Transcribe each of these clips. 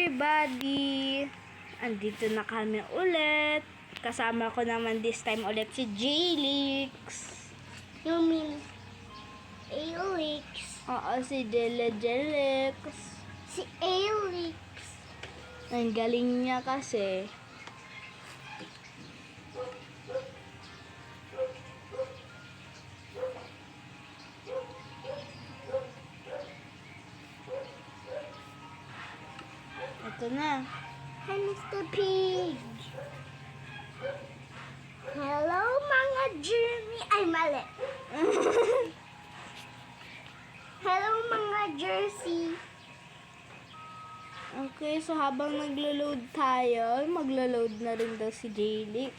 Everybody, andito na kami ulit. Kasama ko naman this time ulit si J-Lix. You mean Aelix? Oo, si Jelix. Si Aelix. Ang galing niya kasi. Ito na. Hi, Mr. Pig. Hello, mga Jeremy. Ay, mali. Hello, mga Jersey. Okay, so habang naglo-load tayo, maglo-load na rin daw si J-Lix.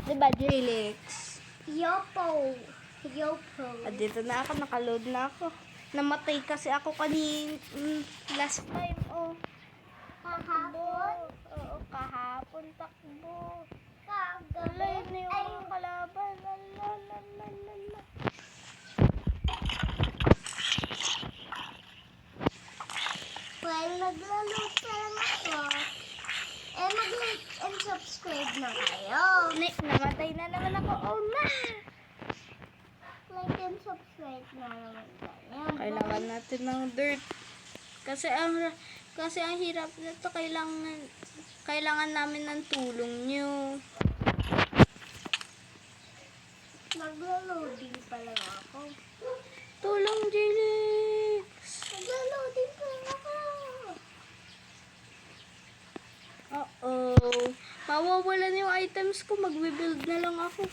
Diba, J-Lix? Yopo. Yopo. At dito na ako, nakaload na ako. Namatay kasi ako last time, oh. Kahapon. Oo, kahapon takbo. Kagabi. Alay na yung mga kalaban. Lalalala. Well, naglalot pa lang ako. Mag-like and subscribe na kayo. Namatay na naman ako. Oh, na! Like and subscribe na naman tayo. Kailangan natin ng dirt. Kasi ang hirap nito, kailangan namin ng tulong nyo. Maglo-loading pa lang ako. Tulong, J-Lix! Maglo-loading pa lang ako. Uh-oh. Mawawalan yung items ko. Magbe-build na lang ako.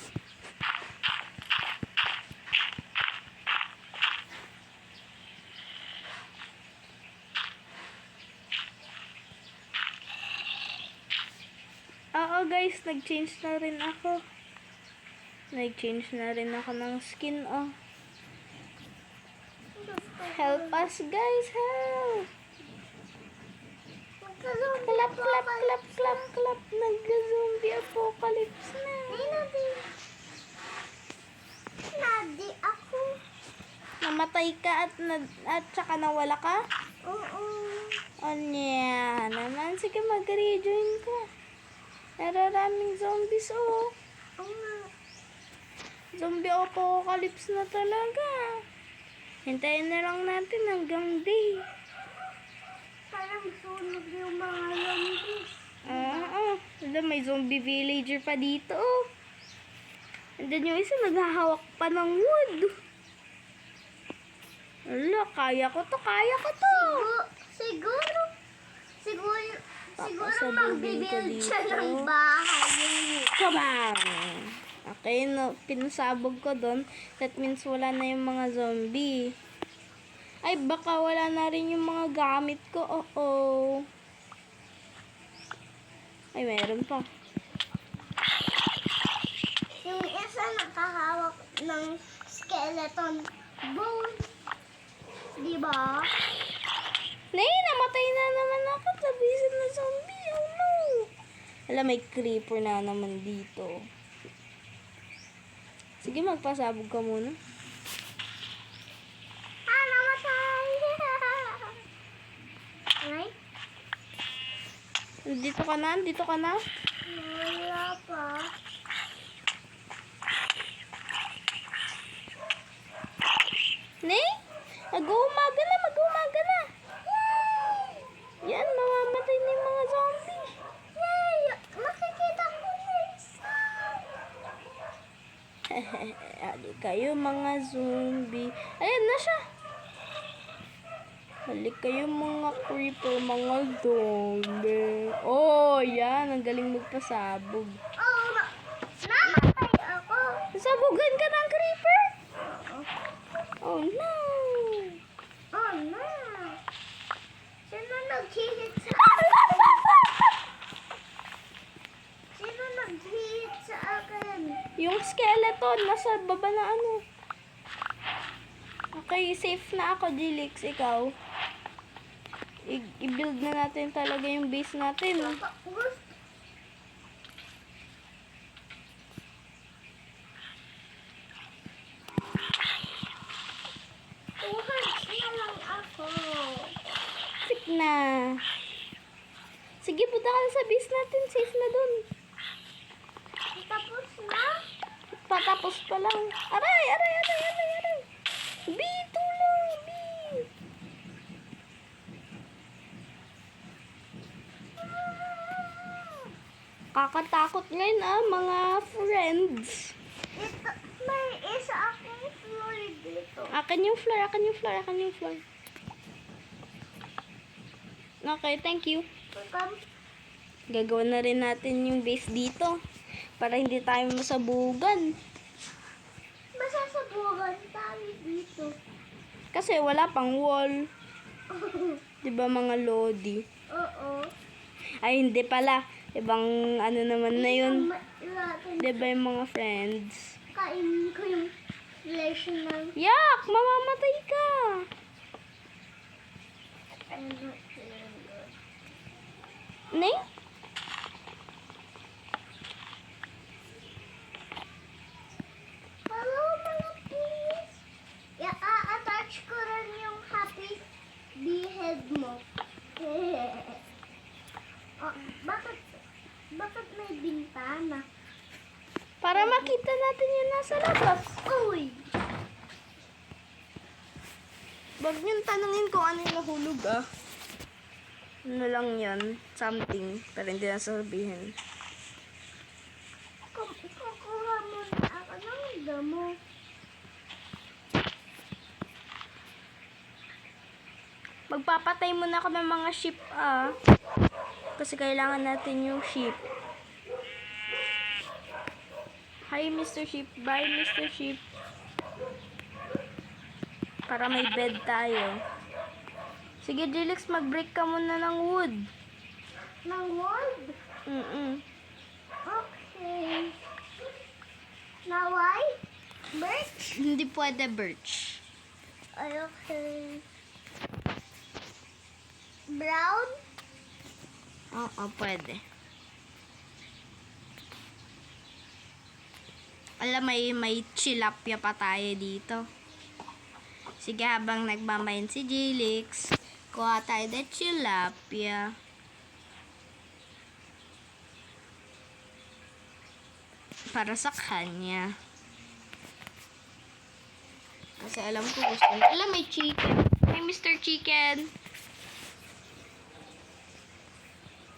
Oo guys, nag-change na rin ako. Nag-change na rin ako ng skin, oh. Help us guys, help! Clap, clap, clap, clap, clap. Nag-zombie apocalypse na. Nadi ako. Namatay ka at saka nawala ka? Oo. O niya naman. Sige, mag-rejoin ka. Nararaming zombies, oh. Oo nga. Zombie apocalypse na talaga. Hintayin na lang natin hanggang day. Parang sunog yung mga zombies. Oo. May zombie villager pa dito, oh. And then yung isa naghahawak pa ng wood. Ala, kaya ko to. Siguro Papasabugin ko magbibuild siya dito. ng bahay. Kabang! Okay, no, pinasabog ko doon. That means wala na yung mga zombie. Ay, baka wala na rin yung mga gamit ko. Oh. Ay, meron pa. Yung isa nakahawak ng skeleton bone. Diba? Nay, namatay na naman ako. Tabisan na zombie. Oh no. Alam, may creeper na naman dito. Sige, magpasabog ka muna. Namatay! Right? Dito ka na? Wala pa. Nay, mag-uumaga na. Yan, mamamatay na yung mga zombie. Yay! Makikita ko na isa. Hali kayo mga zombie. Ayan na siya. Hali kayo mga creeper, mga zombie. Oh, yan. Ang galing magpasabog. Oh, namatay ako. Sabugan ka ng creeper? Oh no. Oh, no. Sino nag-hit sa Sino nag-hit sa akin? Yung skeleton, nasa baba na ano. Okay, safe na ako, J-Lix. Ikaw. I-build na natin talaga yung base natin. Tuhad na lang ako. na. Sige, punta ka na sa base natin. Safe na dun. Tapos na? Patapos pa lang. Aray, aray, aray, aray, aray. B, tulong, B. Kakatakot ngayon mga friends. Ito, may isa akong floor dito. Akin yung floor, akin yung floor, akin yung floor. Okay, thank you. Welcome. Gagawa na rin natin yung base dito. Para hindi tayo masabugan. Masasabugan tayo dito. Kasi wala pang wall. Diba mga lodi? Oo. Ay, hindi pala. Ibang ano naman na yun. Natin Diba yung mga friends? kainin ko yung flesh ng Yak! Mamamatay ka! I'm not feeling good. Neng? Hello mga please. I-attach ko rin yung happy behead mo. Oh, bakit may bintana? Para makita natin yung nasa labas. Uy! Wag niyong tanungin kung ano yung nahulog Ano lang yan. Something. Pero hindi na sasabihin. Kukuha mo na ako ng damo. Magpapatay muna ako ng mga sheep Kasi kailangan natin yung sheep. Hi, Mr. Sheep. Bye, Mr. Sheep. Para may bed tayo. Sige, Jilix, mag-break ka muna ng wood. Ng wood? Okay. Now why? Birch? Hindi pwede birch. Ay, okay. Brown? Oo, pwede. Alam, may tilapia pa tayo dito. Sige, habang nagmamayin si Jilix, kuha tayo ng tilapia. Para sa kanya. Kasi alam ko gusto niya. Alam, may chicken. May Mr. Chicken.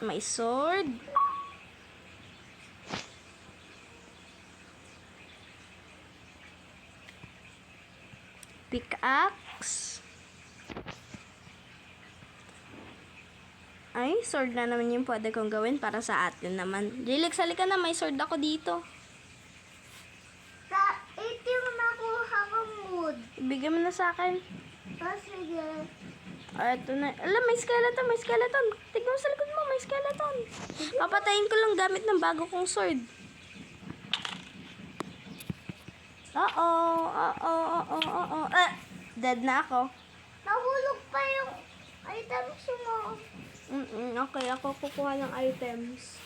May sword. Pickaxe. Ay, sword na naman yung pwede kong gawin para sa atin naman. Jilix, halika na. May sword ako dito. Ito yung nakuha kong wood. Ibigay mo na sa akin. Oh, sige. Ito na. Alam, may skeleton, may skeleton. Tignan mo sa likod mo, may skeleton. Papatayin ko lang gamit ng bago kong sword. Oo. Dead na ako. Nahulog pa yung items mo. Okay, ako kukuha ng items.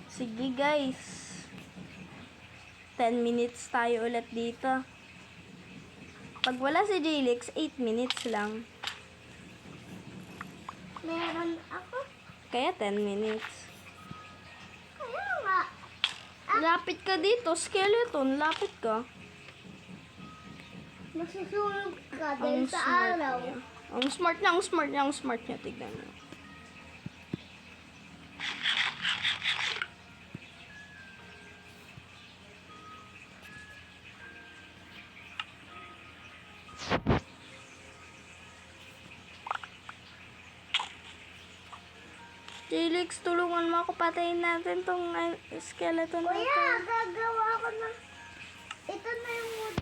Sige guys. 10 minutes tayo ulit dito. Pag wala si Jilix, 8 minutes lang. Meron ako. Kaya 10 minutes. Kaya nga. Lapit ka dito, skeleton. Lapit ka. Masusunog ka dahil sa araw. niya. Ang smart niya. Tignan mo. Jilix, tulungan mo ako. Patayin natin tong skeleton na Kuya, to. gagawa ko ng... Ito na yung wood.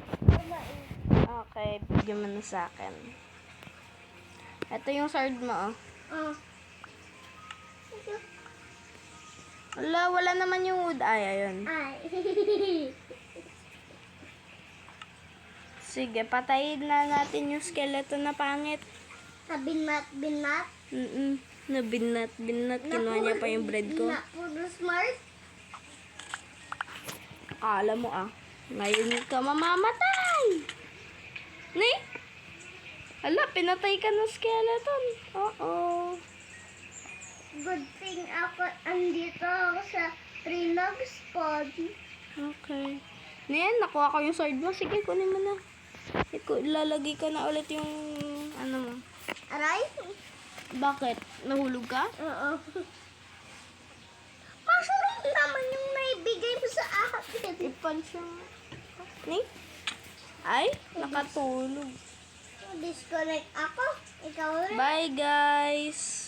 Okay, bigyan mo na sa akin. Ito yung sword mo, Ah. wala naman yung wood. Ay, ayun. Ay. Sige, patayin na natin yung skeleton na pangit. Binat. Nabinat. Kinuha niya pa yung bread ko. Puro smart. Akala mo ngayon ka mamamatay. Ni? Ala, pinatay ka ng skeleton. Oo. Good thing ako andito ako sa Trilog spawn. Okay. Niyan, nakuha ko yung sword mo. Sige, kunin mo na. Ilalagay ko na ulit yung ano mo. Aray? Bakit? Nahulog ka? Oo. Masarap naman yung naibigay mo sa akin. Ipan siya. Ni? Ay, nakatulog. Disconnect ako. Ikaw rin. Bye, guys!